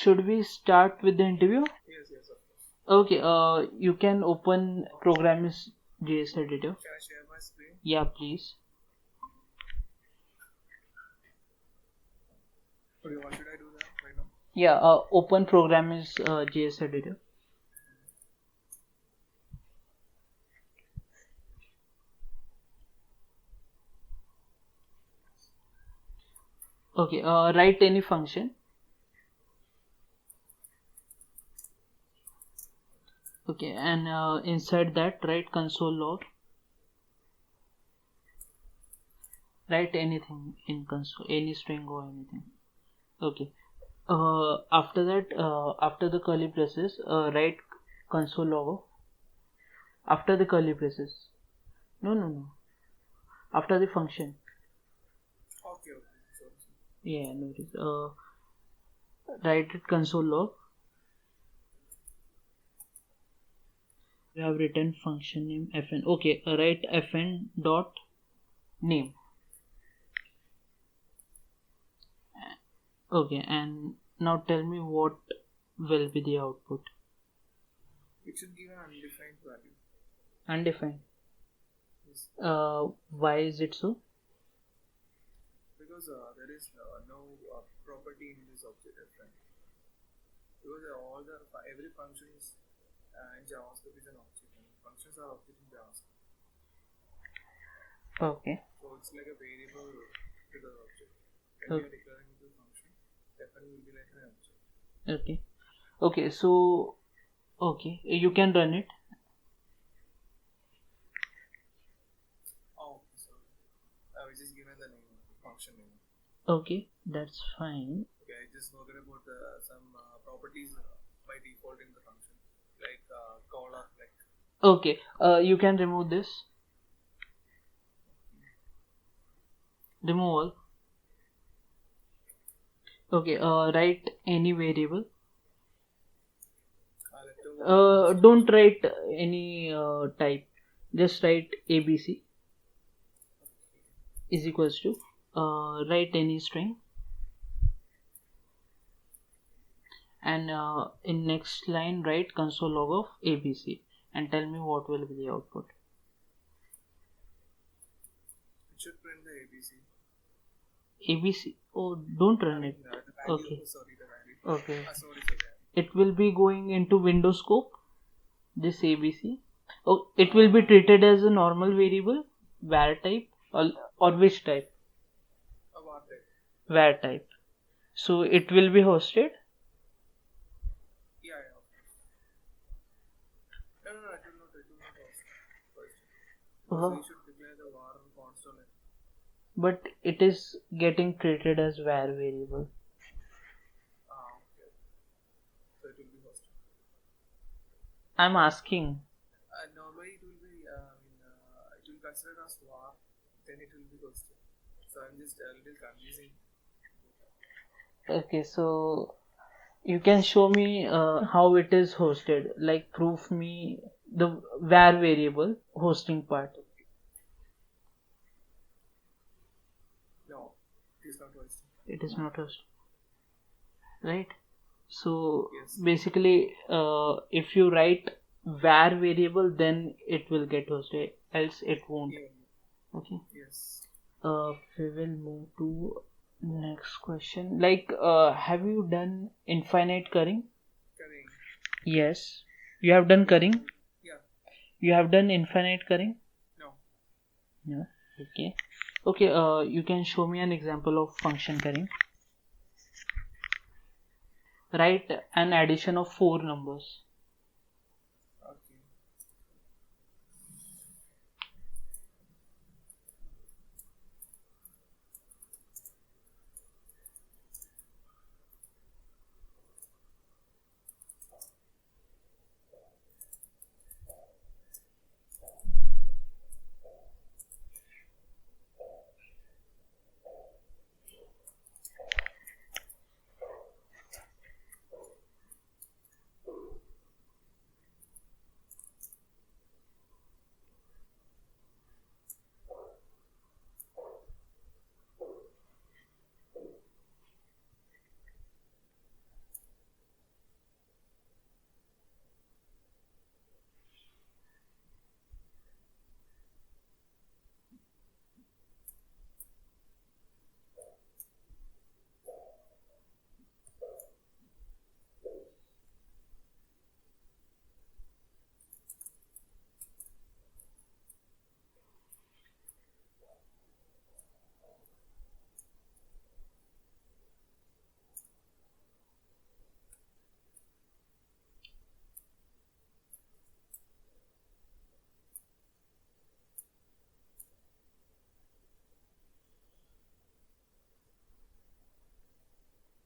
should we start with the interview? Yes, yes, of course. Okay, you can open Programmers.js editor. Can I share my screen? Yeah, please. Okay, what should I do that right now? Yeah, open Programmers.js editor. Okay, write any function. Okay, and inside that write console log. Write anything in console, any string or anything. Okay. After that, after the curly braces, write console log. After the curly braces. No. After the function. Okay. So, Yeah, no worries. Write it console log. You have written function name fn. Okay, write fn dot name. Okay, and now tell me what will be the output. it should give an undefined value. Undefined. Yes. Why is it so? Because there is no property in this object fn. Because every function is in JavaScript is an object. And functions are object in JavaScript. Okay. So it's like a variable to the object. When we are declaring the function, fn will be like an object. Okay. Okay. So, okay, you can run it. Oh, sorry. I was just given the name, function name. Okay, that's fine. Okay, I just forgot about some properties by default in the function, like caller, like. Okay, you can remove this. Remove all. Okay, write any variable. Don't write any type. Just write ABC is equals to write any string, and in next line write console log of ABC and tell me what will be the output. It should print the ABC. ABC. Oh, don't run it. The value, Okay. Sorry, the value. Okay. Sorry. It will be going into Windows scope. This ABC. Oh, it will be treated as a normal variable, var type, or which type? Var type. Var type. So it will be hosted. Yeah. No, it will not host first. So you should declare the var console. But it is getting treated as var variable. Okay. So it will be hosted. I'm asking. Normally it will be, it will consider as var, then it will be hosted. So I'm just a little confusing. Okay, so you can show me how it is hosted. Like prove me the var variable hosting part. No, it is not hosted. It is not hosted. Right? So yes. Basically, if you write var variable, then it will get hosted, else it won't. Yeah. Okay. Yes. We will move to next question. Like, have you done infinite currying? Currying. Yes. You have done currying? Yeah. You have done infinite currying? No. Okay. Okay. You can show me an example of function currying. Write an addition of 4 numbers. Okay.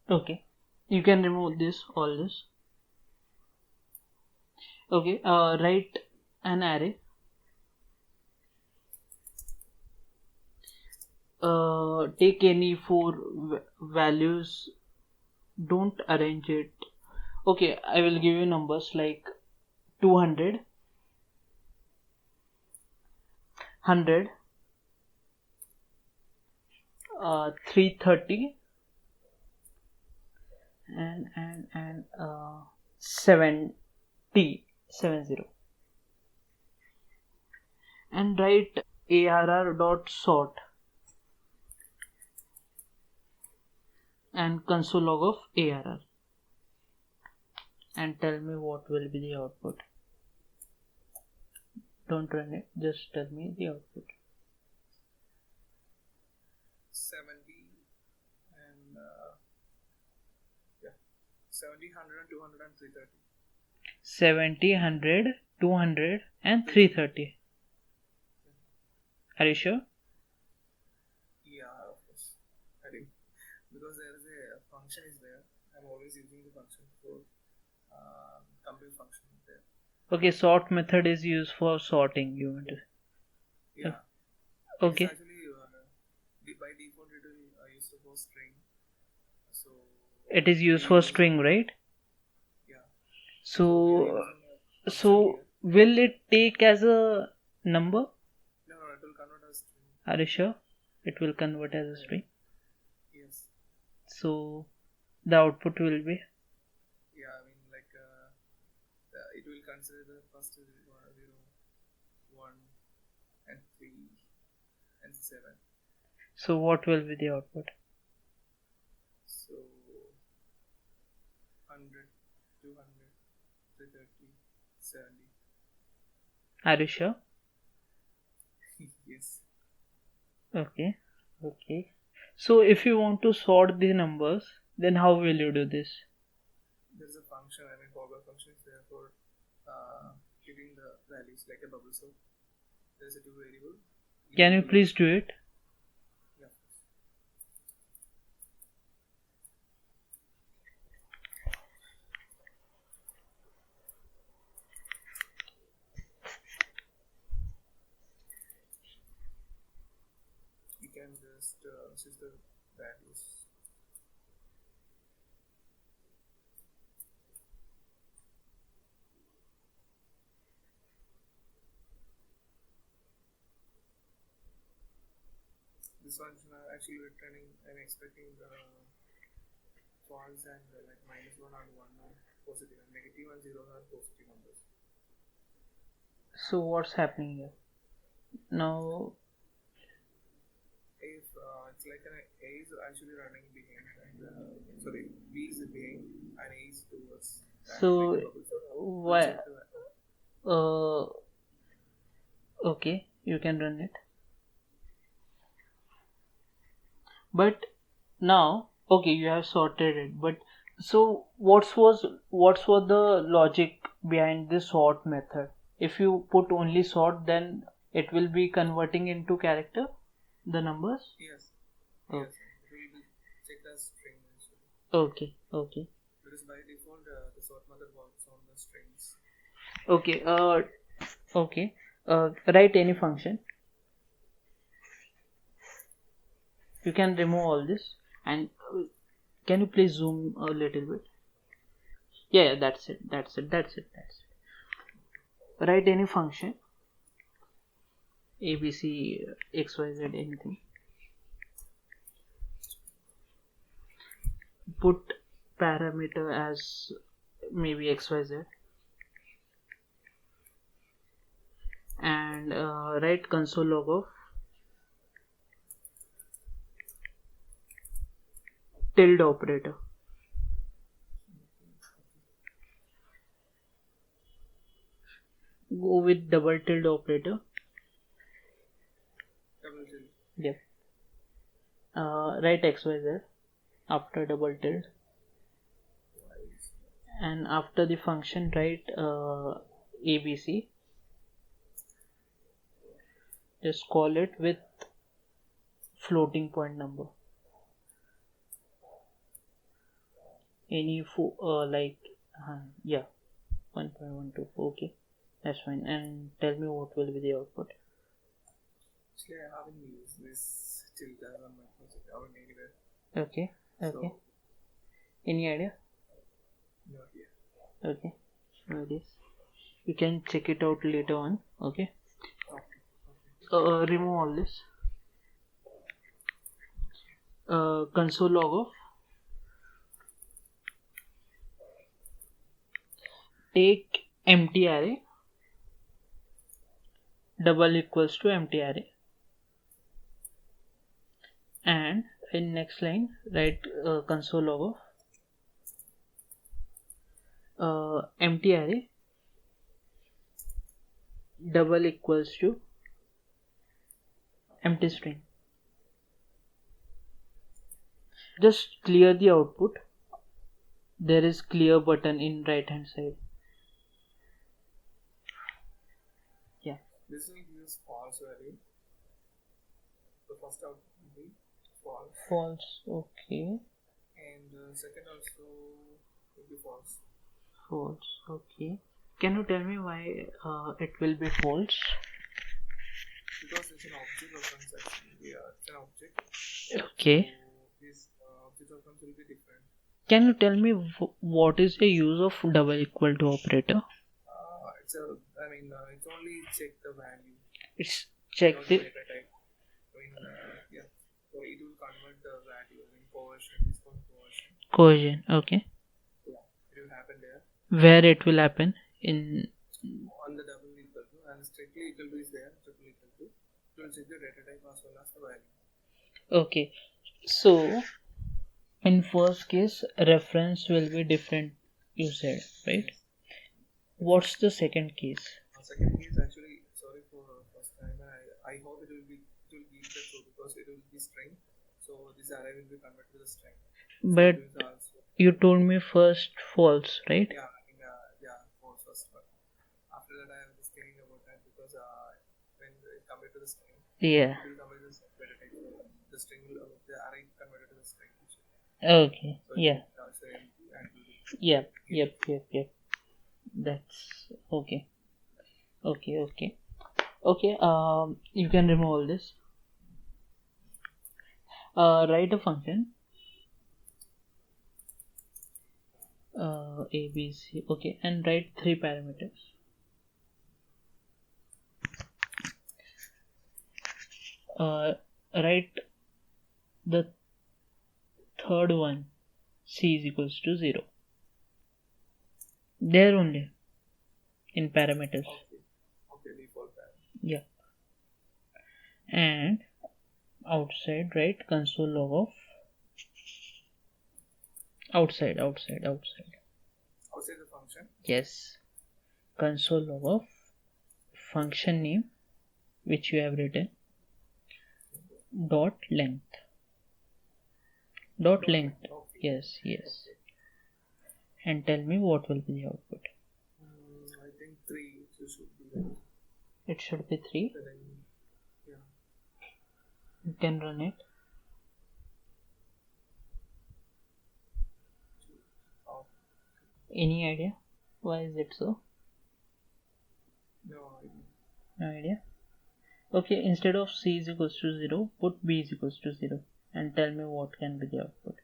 Okay, you can remove this, all this. Okay, write an array. Take any four values, don't arrange it. Okay, I will give you numbers like 200, 100, 330, and 70, and write arr.sort and console log of arr, and tell me what will be the output. Don't run it, just tell me the output. 70 and 70, 100, 200 and 330. 70, 100, 200 and 330. Are you sure? Yeah, of course. I think because there is a function is there. I'm always using the function for compute function there. Okay, sort method is used for sorting, you want to. Yeah. Okay. It's actually by default it will use for string. So it is used for string, right? Yeah. So will it take as a number? No, it will convert as string. Are you sure? It will convert as a string. Yes. So the output will be. Yeah, I mean like it will consider the first 0, 1 and 3 and 7. So what will be the output? So 100, 200, 330, 70. Are you sure? Yes. Okay. So if you want to sort the numbers, then how will you do this? There is a function, I mean forward function is there for giving the values like a bubble sort. There is a two variable. Can you please do it? Yeah. You can just choose the values. This one's actually returning, I'm expecting the false and like -1 and 1 are positive and negative and 0 are positive numbers. So what's happening here? Now If it's like an A is actually running behind and sorry, B is behind and A is towards. So why? Okay, you can run it. But now, okay, you have sorted it. But so what was the logic behind the sort method? If you put only sort, then it will be converting into character the numbers. Yes. Oh. Yes. It will be checked as string actually. Okay. Because by default the sort method works on the strings. Okay. Write any function. You can remove all this, and can you please zoom a little bit? Yeah, that's it. Write any function, ABC, XYZ, anything. Put parameter as maybe XYZ, and write console log of tilde operator. Go with double tilde operator. Double tilde. Yep. Write XYZ after double tilde, and after the function write ABC. Just call it with floating point number. Any yeah, 1.12. Okay, that's fine. And tell me what will be the output. Actually, I haven't used this till then on my project. I haven't anywhere. Okay. So, Any idea? no idea. Okay. It is. You can check it out later on. Okay. Remove all this. Console log of. Take empty array double equals to empty array, and in next line write console log of empty array double equals to empty string. Just clear the output. There is clear button in right hand side. Yeah. This will use false value. The first output will be false. False. Okay. And second also will be false. False. Okay. Can you tell me why it will be false? Because it's an object reference actually. Yeah, it's an object. Okay. So this object reference will be different. Can you tell me what is the use of double equal to operator? It's only check the value. It's check the data type. Yeah. So it will convert the value in coercion. It's called coercion. Okay. Yeah. It will happen there. Where it will happen? In on the double equal to, and strictly equal to is there. Triple equal to. It will check the data type as well as the value. Okay. So in first case reference will be different, you said, right? What's the second case? Second case actually, sorry for first time. I hope it will give the truth because it will be string. So this array will be converted to the string. But you told me first false, right? Yeah, false first one. After that I was just thinking about that because when it converted to the string, yeah, it will convert to the string will the array converted to the string. Okay. So Yeah. Yep. That's okay. Okay. You can remove all this. Write a function. A, B, C. Okay, and write 3 parameters. Write the third one. C is equals to 0. There only in parameters. Okay, default parameter. Yeah. And outside write console log of outside the function. Yes. Console log of function name which you have written dot length. Okay. Yes. And tell me what will be the output. I think 3 should be there. It should be 3. Yeah. You can run it. Any idea why is it so? No idea. Okay, instead of C is equals to 0, put B is equals to 0 and tell me what can be the output.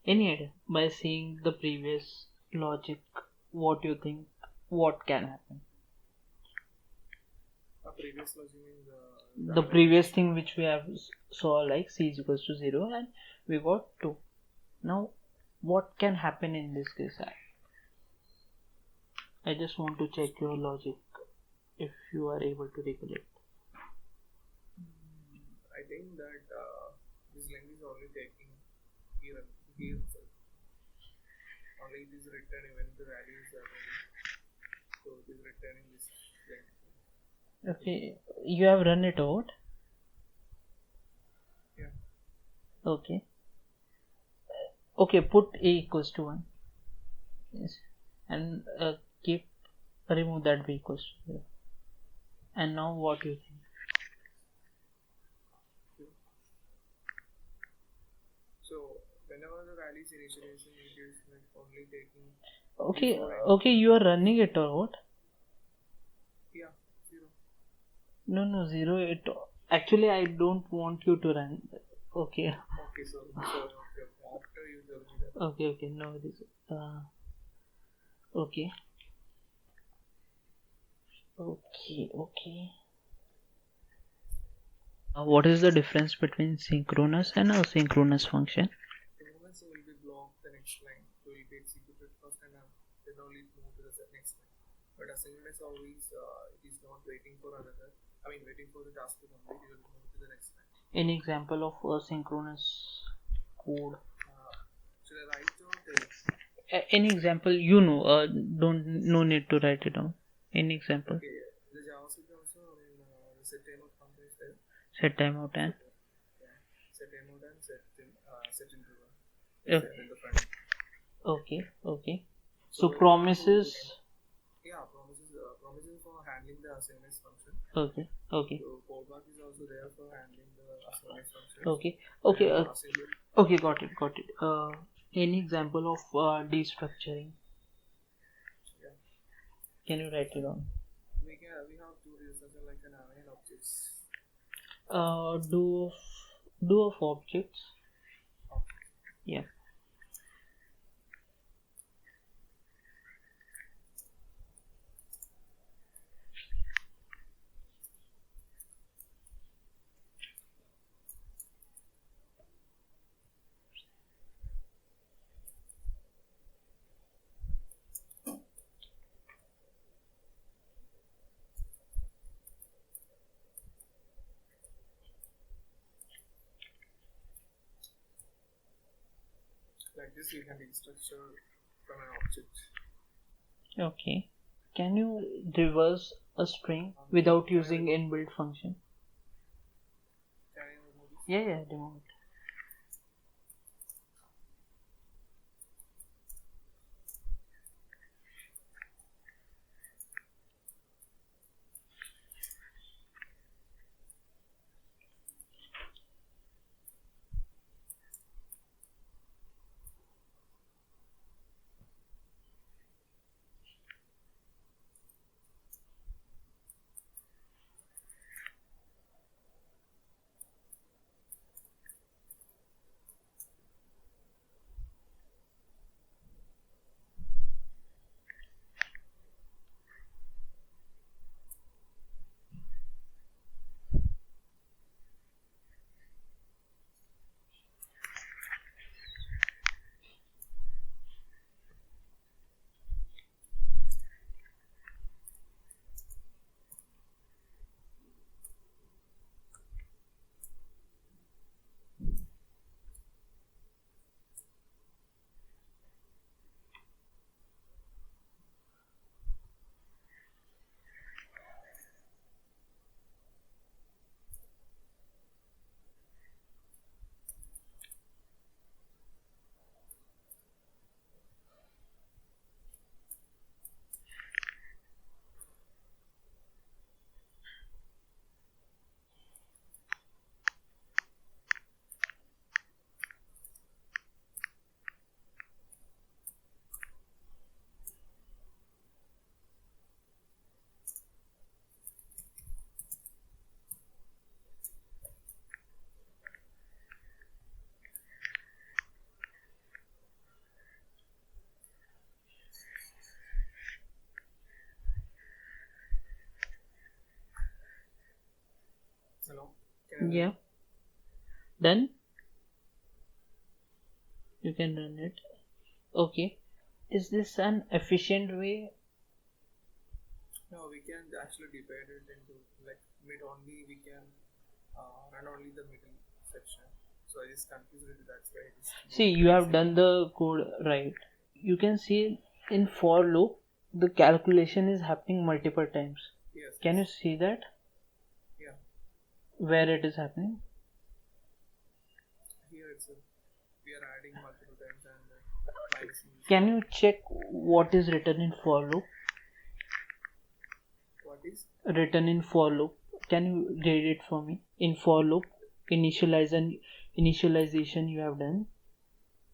Any idea? By seeing the previous logic, what you think, what can happen? Previous logic means the previous thing which we have saw, like C is equals to 0 and we got 2. Now what can happen in this case? I just want to check your logic if you are able to recollect. I think that this length is only taking here itself. Only it is returning when the values are ready. So it is returning this length. Okay, you have run it out. Yeah. Okay, put A equals to 1. Yes. And remove that B equals to 0. And now what do you think? whenever the value is initializing, it is like only taking. Okay, you are running it or what? Yeah, 0. No, 0. It actually I don't want you to run. Okay. Okay, sorry. Okay. After you tell me that. Okay. No, this. Okay. What is the difference between synchronous and asynchronous function? Synchronous will be blocked the next line, so will be executed first and then only move to the next line. But asynchronous always it is not waiting for another. I mean, waiting for the task to complete. It will move to the next line. Any example of asynchronous code? Should I write or tell? Any example, no need to write it down. Any example? Okay, the JavaScript also, I mean, the set timeout function is there. Set timeout and? Yeah, set timeout and set interval. Okay. In the front. Okay. So promises. Yeah, promises for handling the asynchronous function. Okay. So callback is also there for handling the asynchronous function. Okay. Got it. Any example of destructuring? Yeah. Can you write it down? We have two resources like an array and objects. Do of objects. Yeah. Like this, we can destructure from an object. Okay. Can you reverse a string without using inbuilt function? Can I remove this? Yeah, remove it. Hello? Yeah. Done? You can run it. Okay. Is this an efficient way? No, we can actually divide it into like mid only. We can run only the middle section. So I just confused it. That's why it is. See, you have done the code right. You can see in for loop the calculation is happening multiple times. Yes. Can you see that? Yeah. Where it is happening? Here it's we are adding multiple times and minus. Can you check what is written in for loop? What is written in for loop? Can you read it for me? In for loop, initialization you have done.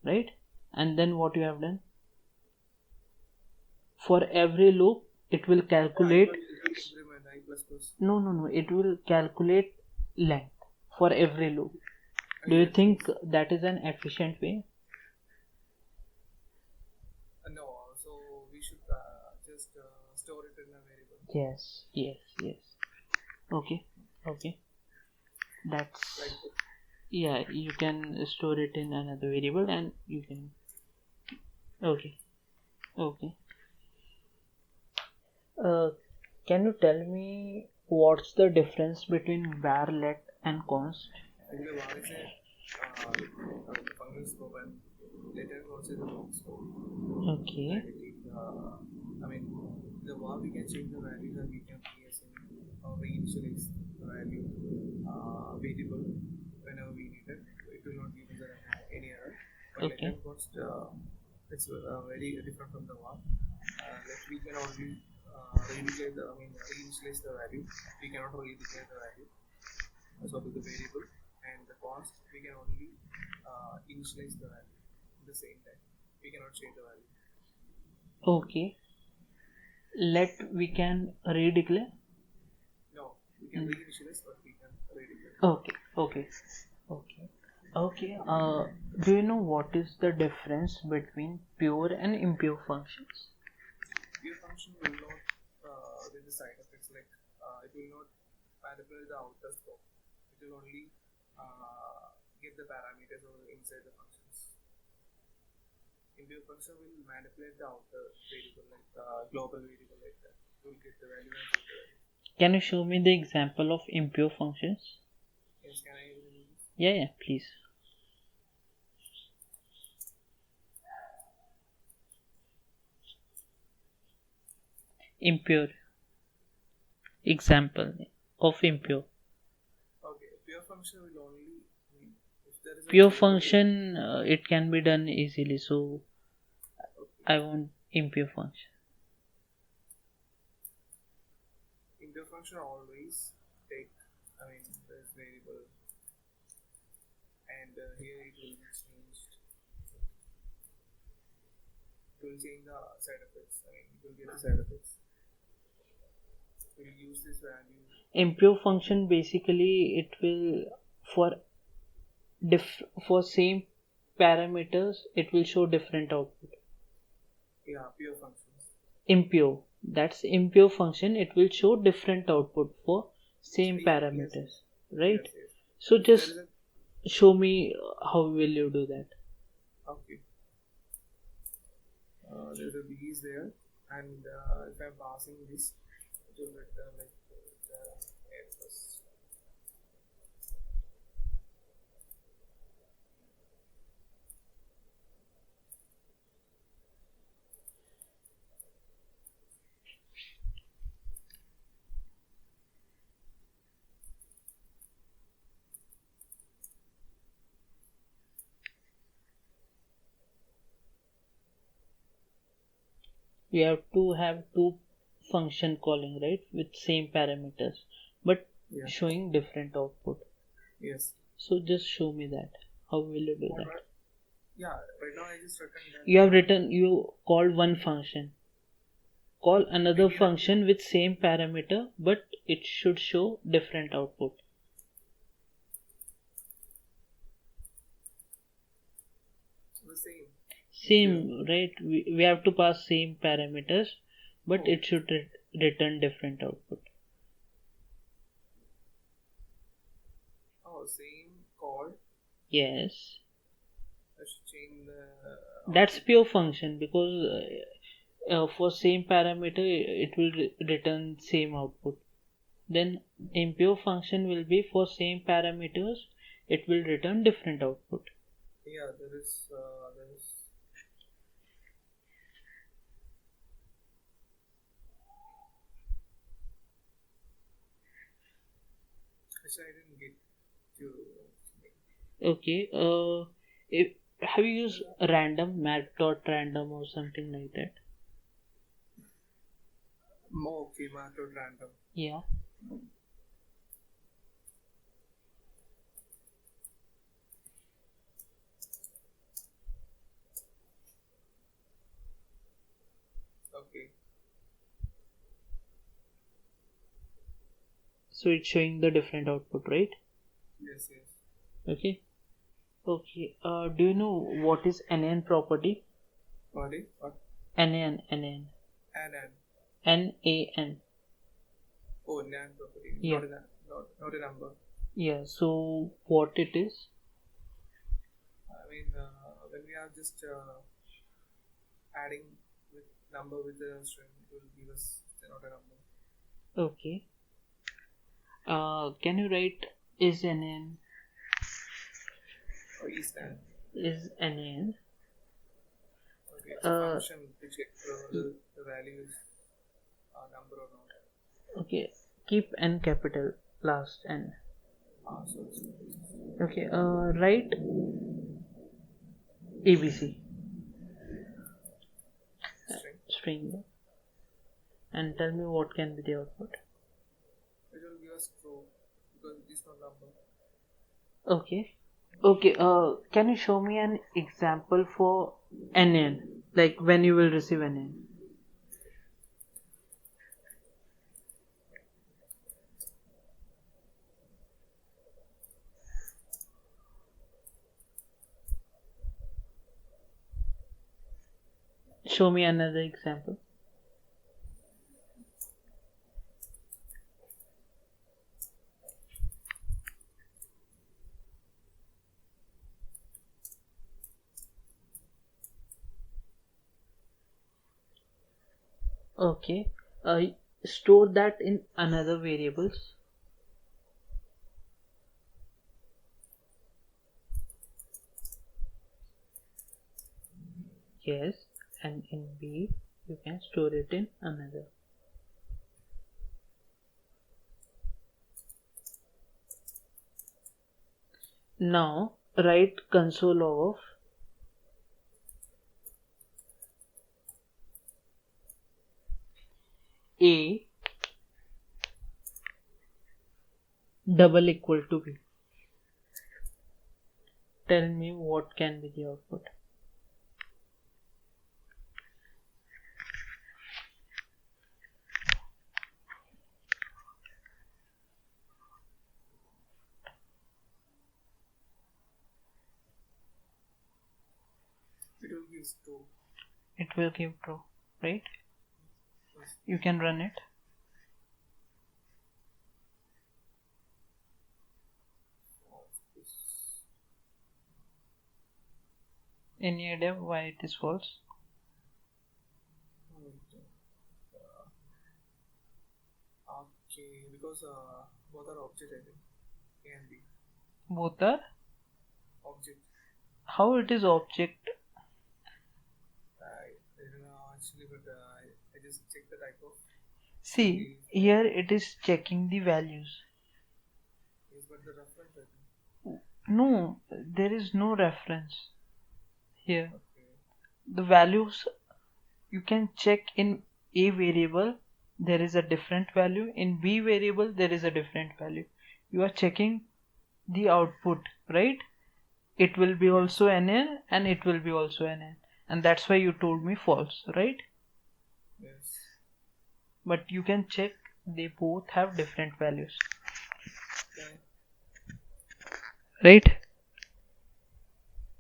right? And then what you have done, for every loop it will calculate no, it will calculate length for every loop. Do you think that is an efficient way? No, so we should just store it in a variable. Yes. Okay. That's Like, yeah, you can store it in another variable and you can. Okay. Can you tell me what's the difference between var, let and const? actually, var is a function scope and later const is a box scope. Okay. I mean, the var we can change the values and we can reinitialize the value variable whenever we need it. It will not give us any error. But Okay. later const it's very different from the var. Like we can only reinitialize the value. We cannot redeclare the value. So to the variable, and the const we can only initialize the value at the same time. We cannot change the value. Okay. Let we can redeclare. No, we can reinitialize, but we can redeclare. Okay. Do you know what is the difference between pure and impure functions? Pure function will not with the side effects, like it will not manipulate the outer scope. It will only get the parameters inside the functions. Impure function will manipulate the outer variable, like global variable, like that. It will get the value and get the value. Can you show me the example of impure functions? Yes, can I do this? Yeah, please. Impure. Example of impure. Okay, pure function will only if there is a Pure function, it can be done easily, so okay. I want impure function. Impure function always take this variable, and here it will be changed. It will change the side effects. It will get the side effects. We'll use this value. Impure function basically it will for same parameters it will show different output. Yeah, pure functions. Impure, that's impure function, it will show different output for same parameters, right? Yes. So just show me how will you do that. Okay. There's a b is there, and if I'm passing this, it will return like a plus. We have to have two function calling, right, with same parameters but showing different output. Yes. So just show me that. How will you do that? Yeah, right now I just written you called one function. Call another function with same parameter but it should show different output. The same, right? We have to pass same parameters but it should return different output. Same call. Yes. I should change that's pure function because for same parameter it will return same output. Then impure function will be for same parameters it will return different output. Yeah, there is actually I didn't get to. Okay, have you used random mat.random or something like that? Okay, mat.random. Yeah. Okay. So it's showing the different output, right? Yes, yes. Okay. Okay. Do you know what is NaN property? Sorry, what? NaN. NaN. NaN. Oh, NaN property. Yeah. Not a number. Yeah. So what it is? I mean, when we are just adding with number with the string, it will give us not a number. Okay. Can you write is NaN? Or is NaN. Is NaN. Okay, it's a function to check the value is a number or not. Okay. Keep N capital last N. Okay. Write ABC. String. And tell me what can be the output. It will give us true because it is not number. Okay. Okay. Can you show me an example for NaN? Like when you will receive NaN? Show me another example. Okay. Store that in another variables. Yes. And in B, you can store it in another. Now write console log of A double equal to B. Tell me what can be the output. It will give true. It will give true, right? You can run it. Any idea why it is false? Okay, because both are object, I think. A and B. Both are Object. how it is object? I don't know actually, but I just check the type of. See, here it is checking the values. Yes, but the reference, I think. No, there is no reference here. Okay. The values you can check in A variable, there is a different value. In B variable, there is a different value. You are checking the output, right? It will be also NaN and it will be also NaN. And that's why you told me false, right? Yes. But you can check they both have different values. Okay. Right?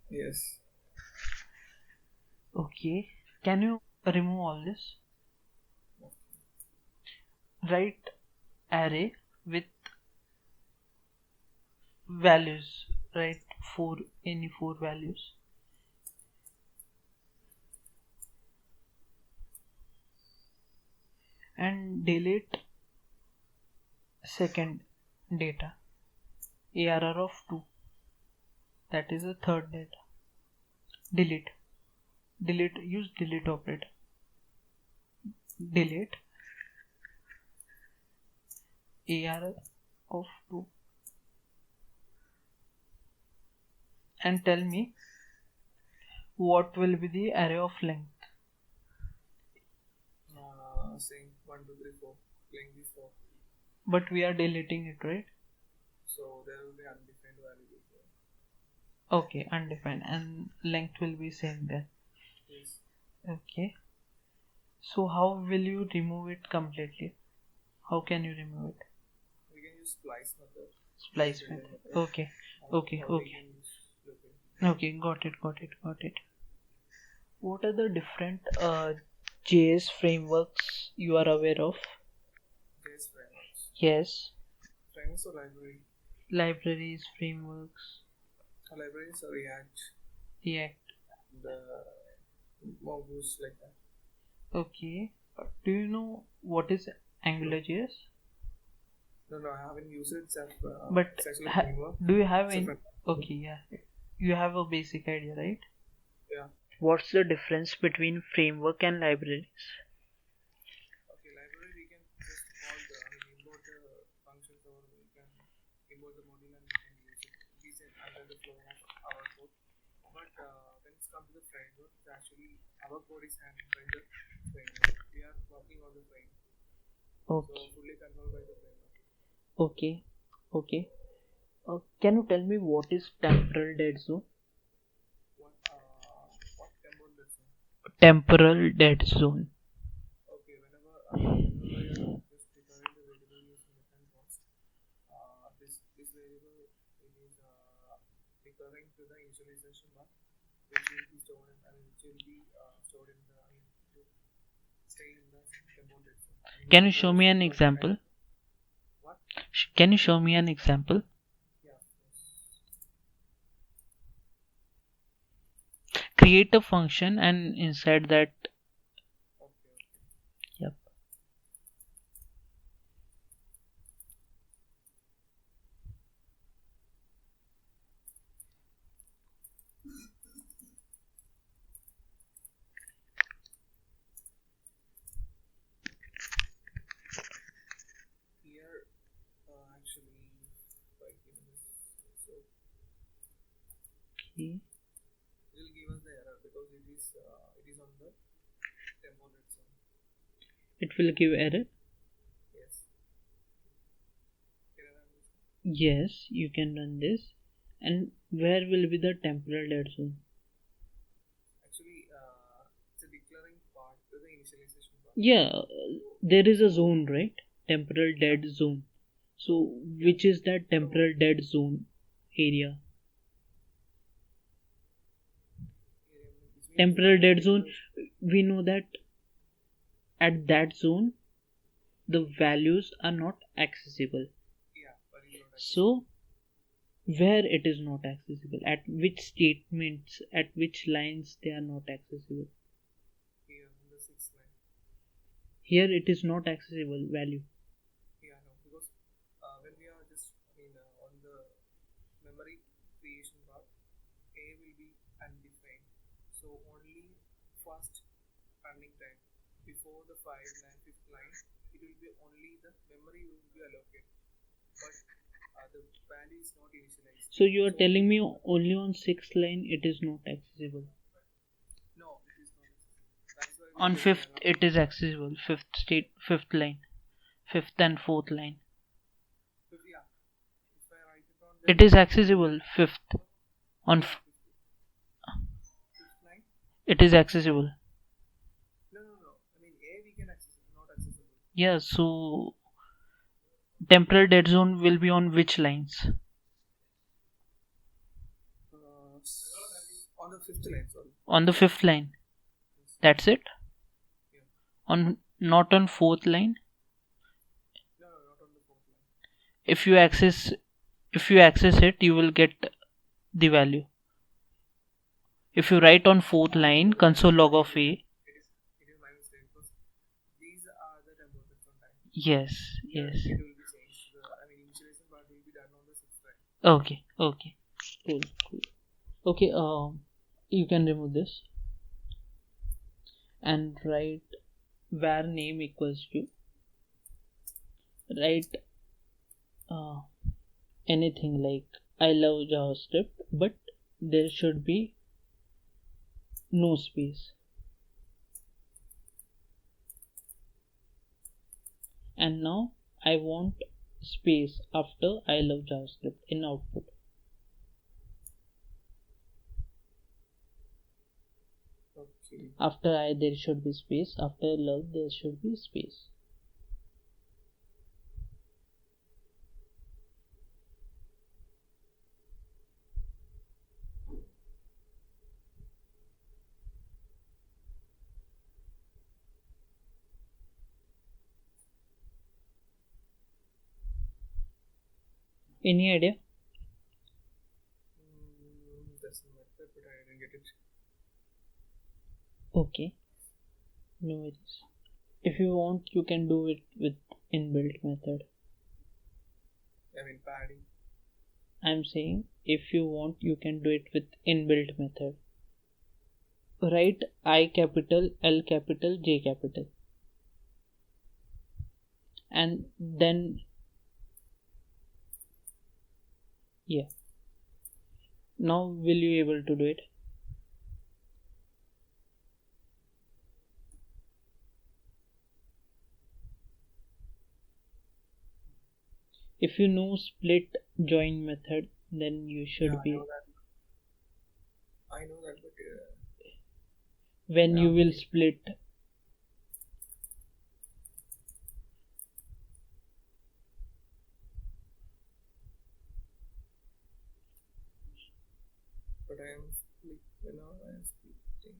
Yes. Okay. Can you remove all this? Write array with values, right? Any four values. And delete second data, ARR of 2. That is the third data. Delete. Use delete operator. Delete ARR of 2 and tell me what will be the array of length. Saying 1, 2, 3, 4. Playing this 4. But we are deleting it, right? So there will be undefined value. Okay, undefined, and length will be same then. Yes. Okay. So how will you remove it completely? How can you remove it? We can use splice method. Splice method. Okay. Okay. Okay. Okay. Got it. What are the different JS frameworks you are aware of? JS frameworks. Yes. Frameworks or library? Libraries, frameworks. Libraries are React. The Mongoose like that. Okay. Do you know what is AngularJS? No, I haven't used it. But it's actually a framework. Do you have any? Okay, yeah. You have a basic idea, right? Yeah. What's the difference between framework and libraries? Okay, library we can just call import the functions, or we can import the module and we can use it. It is under the flow of our code. But when it comes to the framework, actually our code is handled by the framework. We are working on the framework. Okay. So fully controlled by the framework. Okay. Can you tell me what is temporal dead zone? What temporal dead zone? Temporal dead zone. Okay, whenever you are just declaring the variable using method const, this variable is recurring to the initialization bar, which will be stored in, stay in the temporal dead zone. Can you show me an example? What? Can you show me an example? Yeah. Create a function and inside that. Okay. Yep. Here, actually, by giving this, so Okay. it will give us the error because it is on the temporal dead zone. It will give error. Yes. Can I run this? Yes, you can run this. And where will be the temporal dead zone? Actually, it's a declaring part to the initialization part. Yeah, there is a zone, right? Temporal dead zone. So, which is that temporal dead zone area? Temporal dead zone, we know that at that zone, the values are not accessible. Yeah, but it's not accessible. So, where it is not accessible? At which statements, at which lines they are not accessible? Here on the 6th line. Here it is not accessible value. Yeah, no, because when we are just on the memory creation part, A will be undefined. So only first running time before the 5th line, it will be only the memory will be allocated, but the value is not initialized. So you are telling me only on 6th line it is not accessible. No, it is not accessible. That's why On 5th it is accessible. 5th line, 5th and 4th line. Yeah. If I write it on it is accessible. 5th on 5th line. It is accessible. No. I mean A we can access, not accessible. Yeah. So temporal dead zone will be on which lines? On the 5th line, sorry. On the 5th line. That's it. Yeah. Not on 4th line. No, not on the 4th line. If you access it, you will get the value. If you write on 4th line console log of A. It is my mistake because these are the temporal dead zone time. Yes. It will be changed. Initialization part will be done on the 6th line. Okay. Cool. Okay. You can remove this and write var name equals to write anything like I love JavaScript, but there should be no space. And now I want space after I love JavaScript in output. Okay. After I there should be space. After love there should be space. Any idea? That's a method, but I didn't get it. Okay, no worries. If you want, you can do it with inbuilt method. I mean padding. I'm saying if you want, you can do it with inbuilt method. Write I capital, L capital, J capital, and then yeah. Now will you able to do it? If you know split join method, then you should be. I know that, but When you will split. But I am split. Now I am splitting.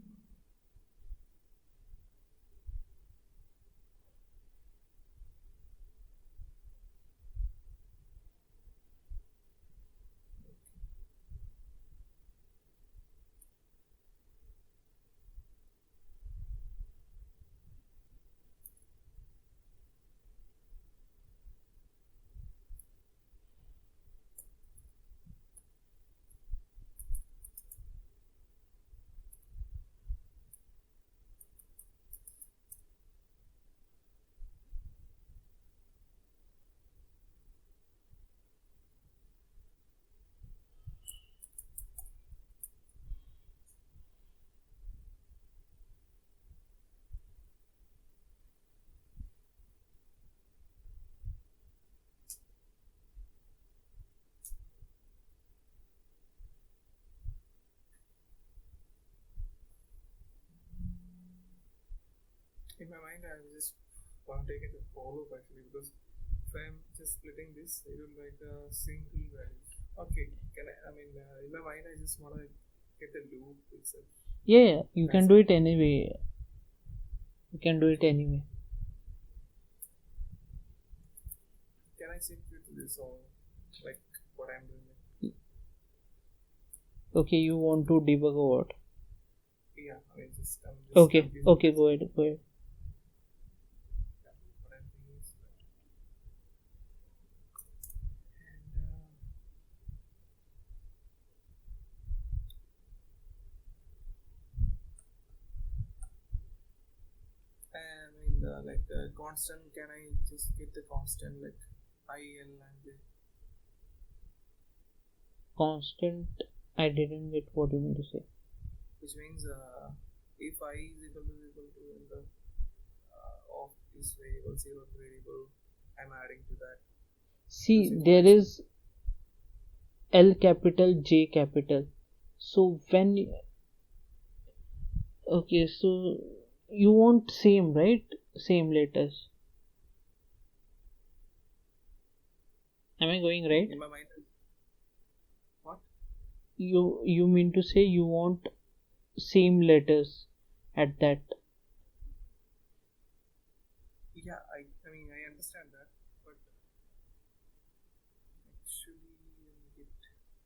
In my mind, I just want to take it to follow actually, because if I'm just splitting this, it will like a single value. Okay, I mean, in my mind, I just want to get the loop itself. Yeah, you can do it anyway. You can do it anyway. Can I check with this or like what I'm doing? Okay, you want to debug or what? Yeah, I mean, just okay, go ahead. Constant, can I just get the constant like I, L and J? Constant, I didn't get what you mean to say. Which means if I is equal to in the of this variable, 0th variable, I'm adding to that. See, there is L capital, J capital. So when okay, so you want same, right? Same letters. Am I going right? In my mind, what? You mean to say you want same letters at that? Yeah, I mean I understand that, but actually,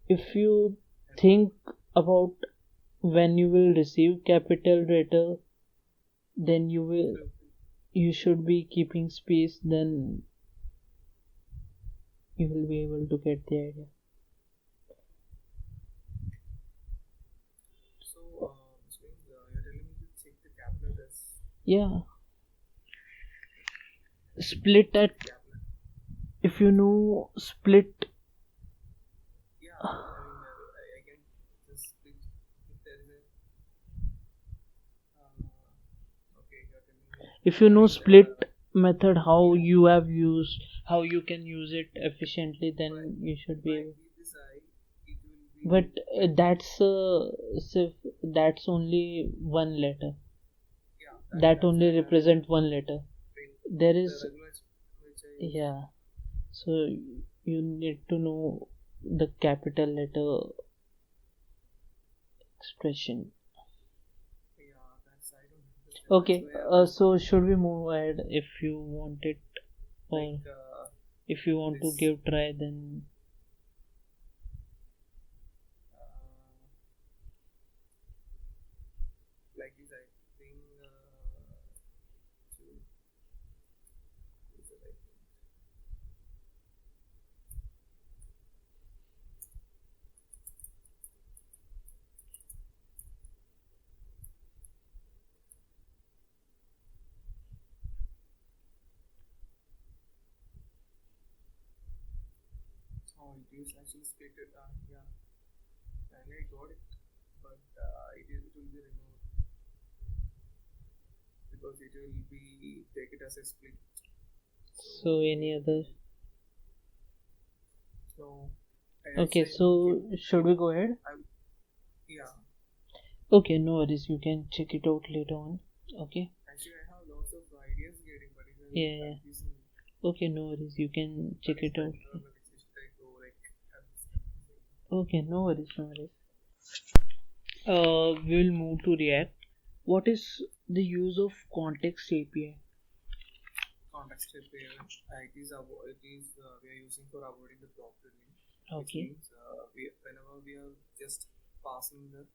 if you think about when you will receive capital letter, then you should be keeping space, then you will be able to get the idea. So you're telling me to check the capital letters? Yeah, split at if you know split. Yeah, I can just split if there is a okay, you're telling me. If you know split method, how you can use it efficiently, then you should be able. This I, it will But that's only one letter. Yeah, That only represent one letter. There the is, regular which I use. yeah. So you need to know the capital letter expression. Yeah, that's I don't understand. Okay. That's why I was So should we move ahead if you want it, or like if you want to this. give try, then Like this, I think to use it, I think. Oh, it is actually split it. Yeah, finally I got it, but it will be removed because it will be take it as a split. so any other. So Okay, so should we go ahead? Yeah, Okay, no worries. You can check it out later on. Okay. actually I have lots of ideas getting, but it's Yeah. confusing. Okay, no worries. You can check it out. Okay, no worries, no worries. We'll move to React. What is the use of context API? Context API, it is we are using for avoiding the property, which Okay. means whenever we are just passing the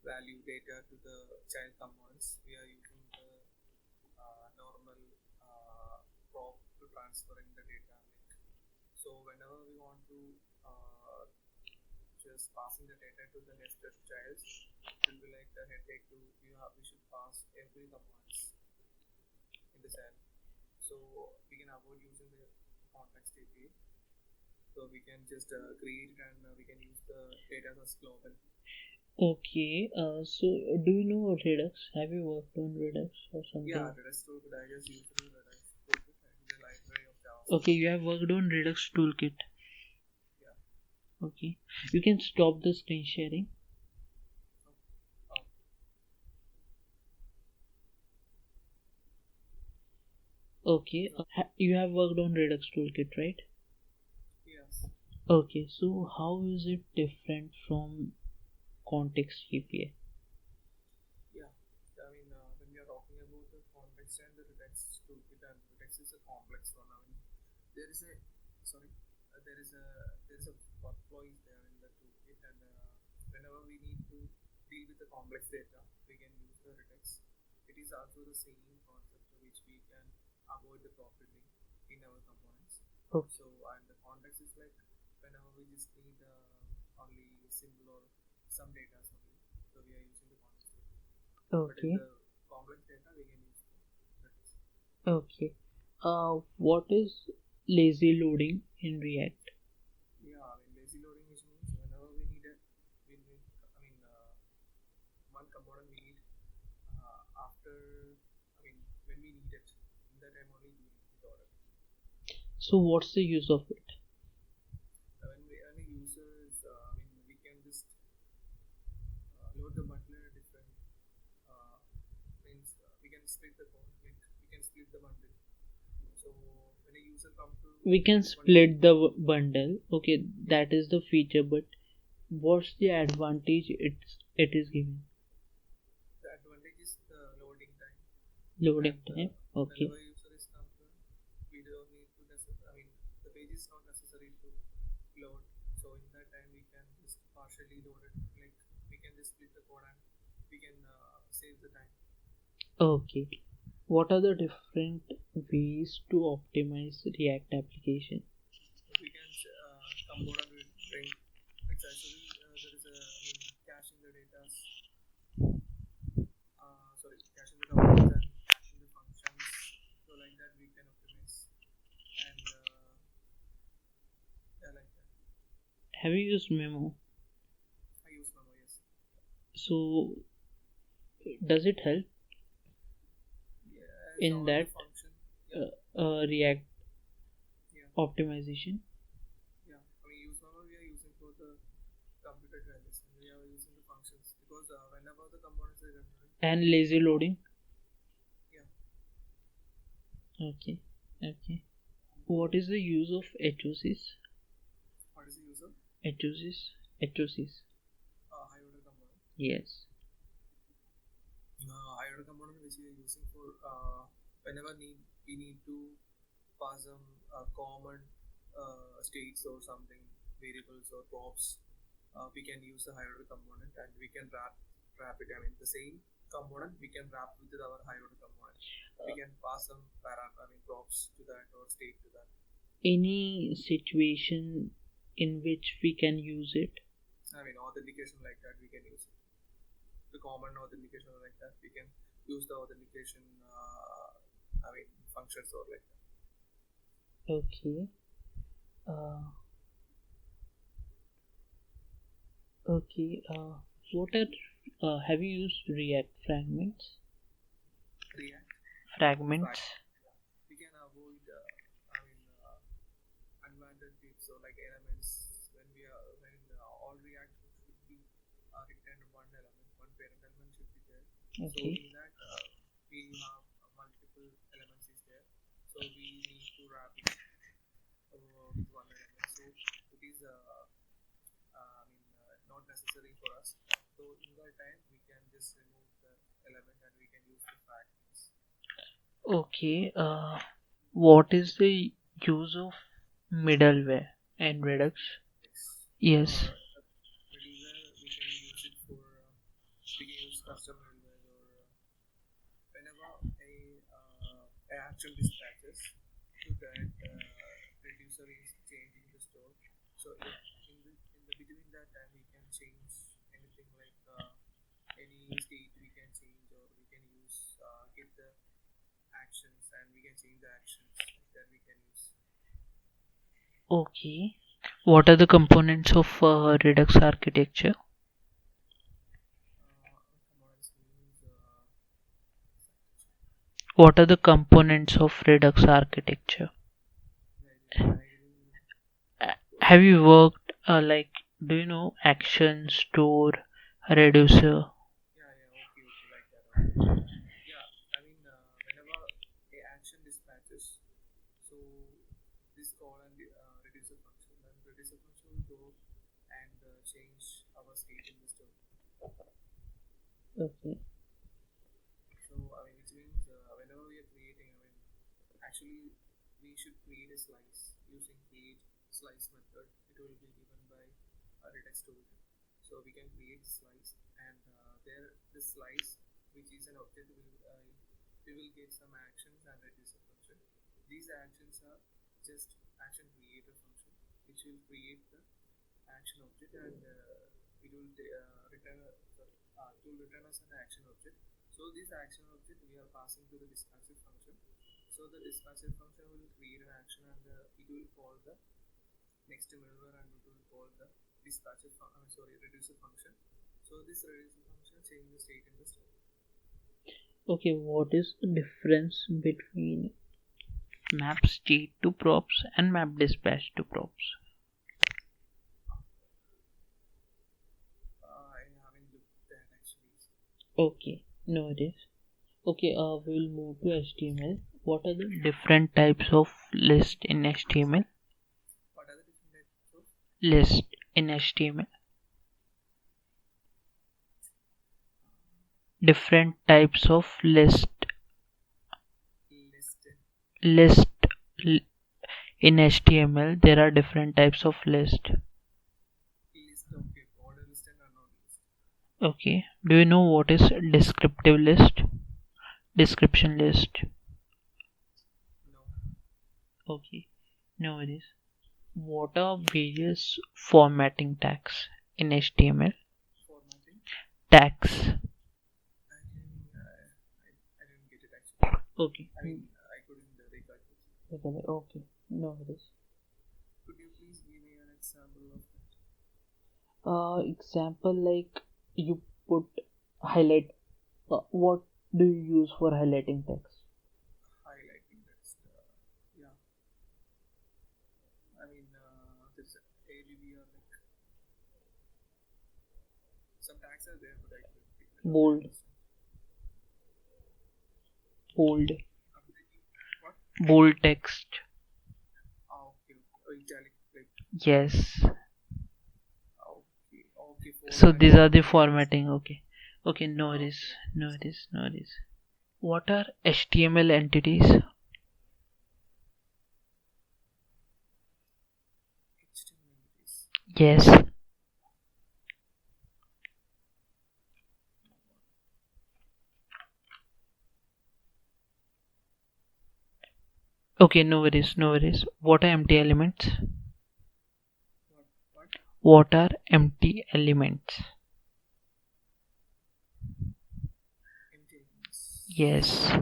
value data to the child commands, we are using the normal prop to transferring the data. So whenever we want to just passing the data to the nested child, it will be like the headache to we should pass every commands in the cell. So we can avoid using the context API. So we can just create and we can use the data as global. Okay. So do you know Redux? Have you worked on Redux or something? Yeah, Redux toolkit. I just used the Redux toolkit and the library of Javascript. Okay, you have worked on Redux toolkit. Yeah. Okay. You can stop the screen sharing. Okay. You have worked on Redux toolkit, right? Yes. Okay. So how is it different from context API? Yeah. I mean, when we are talking about the context and the Redux toolkit, and Redux is a complex one. I mean, there is a workflow is there in the toolkit, and whenever we need to deal with the complex data, we can use the Redux. It is also the same concept which we can avoid the property in our components. Okay. So, and the context is like whenever we just need only symbol or some data only, so we are using the context. Okay. But in the complex data, we can use the Redux. Okay. What is lazy loading in React? Yeah, I mean, lazy loading which means whenever we need one component we need when we need it, in that time only we load it. So what's the use of it? When a user is, we can just load the bundle in a different means we can split the code, like we can split the bundle. So when a user comes to We can split the bundle. Okay, that is the feature, but what's the advantage it is giving? The advantage is the loading time. Loading time. Okay. Whenever user is concerned, we don't need to the page is not necessary to load. So in that time we can just partially load it. Like we can just split the code and we can save the time. Okay. What are the different ways to optimize React application? We can component with string. It's actually there is caching the data. Caching the components and caching the functions. So like that we can optimize. And yeah, like that. Have you used Memo? I use Memo, yes. So does it help in that React optimization? Yeah, use Memo we are using for the computer to the components are rendering. And lazy loading. Yeah. Okay. Okay. What is the use of HOCs? What is the use of HOCs? HOCs. high order component? Yes. High order component which we are using for whenever we need to pass some common states or something, variables or props. We can use the high order component and we can wrap it. I mean the same component we can wrap with our high order component. We can pass some props to that or state to that. Any situation in which we can use it? I mean authentication like that we can use it. The common authentication like that we can use the authentication functions or like that. Okay. Okay. What are have you used React fragments? React Fragments. We can avoid unwanted bits or like elements when all React should be written one element, one parent element should be there. Okay. So in that we have multiple elements is there. So we need to wrap it with one element. So it is not necessary for us. So in that time we can just remove the element and we can use the fragments. Okay. What is the use of middleware in Redux? Yes. Middleware we can use it for we can use custom middleware or whenever a action dispatches to that reducer is changing the store. So in the between that time we can change anything like any state we can change or we can use get the actions and we can change the actions that we can use. Okay. What are the components of Redux architecture? What are the components of Redux architecture? Have you worked do you know action, store, reducer? Okay, like that. Yeah, whenever a action dispatches, so this call and reducer function, then reducer function will go and change our state in the store. Okay. So which means whenever we are creating, actually we should create a slice using create slice method. It will be given by Redux tool. So we can create slice and there the slice which is an object we will get some actions and reducer function. These actions are just action creator function which will create the action object and it will return us an action object. So this action object we are passing to the dispatcher function. So the dispatcher function will create an action and it will call the next middleware and it will call the reducer function. So this reducer function changes the state in the store. Okay, what is the difference between map state to props and map dispatch to props? I haven't looked at that actually. Okay, no it is. Okay, we'll move to HTML. What are the different types of list in HTML? What are the different types of list in HTML? Different types of list in HTML. There are different types of list. Okay, order list and unordered list. Okay, do you know what is descriptive list? Description list? No. Okay, no it is. What are various formatting tags in HTML? Formatting Tags. I didn't get it actually. Okay. I couldn't recall it. Okay, no it is. Could you please give me an example of that? Example like you put highlight. What do you use for highlighting text? Highlighting text. Yeah. There's ABB or like some tags are there, but I couldn't Bold. Bold. What? Bold text. Okay. Italic. Like, Yes. okay. Okay. So these are the formatting. Okay. Okay. No worries. No worries. No worries. What are HTML entities? Yes. Okay, no worries, no worries. What are empty elements? What? What are empty elements? Empty elements. Yes.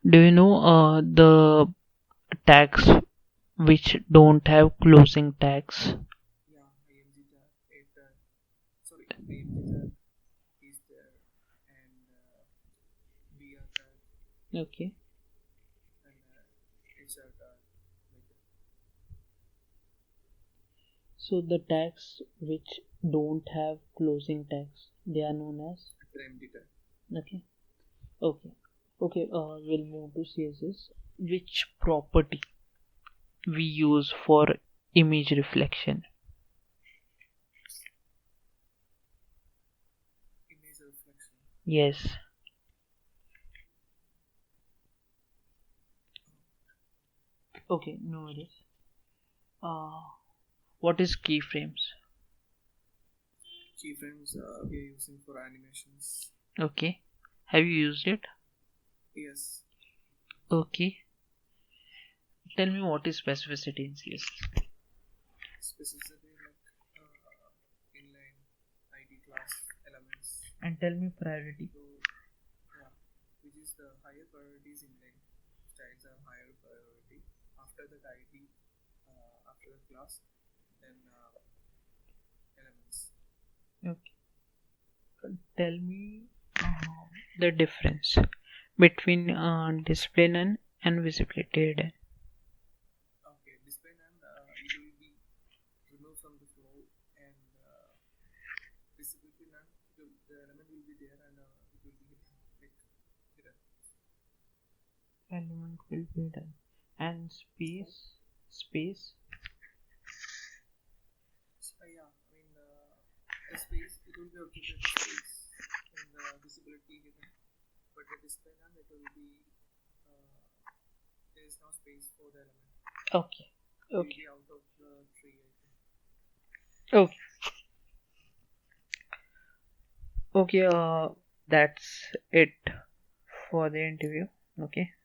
Do you know the tags which don't have closing tags? Yeah, IMG tag, A tag. Sorry, IMG tag is there, and BR tag Okay. and HR tag. Like that. So the tags which don't have closing tags, they are known as. It's an empty tag. Okay. Okay. Okay. We'll move to CSS. Which property we use for image reflection? Image reflection. Yes. Okay, no worries. What is keyframes? Keyframes we are using for animations. Okay. Have you used it? Yes. Okay. Tell me what is specificity in CSS? Specificity like inline, ID class, elements. And tell me priority. So, yeah, which is the higher priority is inline. Styles are higher priority. After the ID, after the class, then elements. Okay. Tell me the difference between display none and visibility hidden. Okay, display none, it will be removed from the flow, and visibility none, the element will be there and it will be hidden. Element will be hidden. And space. Yeah, I mean the space, it will be occupied the space in the visibility hidden, but the display none, it will be there is no space for the element. Okay. It will Okay. be out of the tree, I think. Okay. Okay. That's it for the interview. Okay.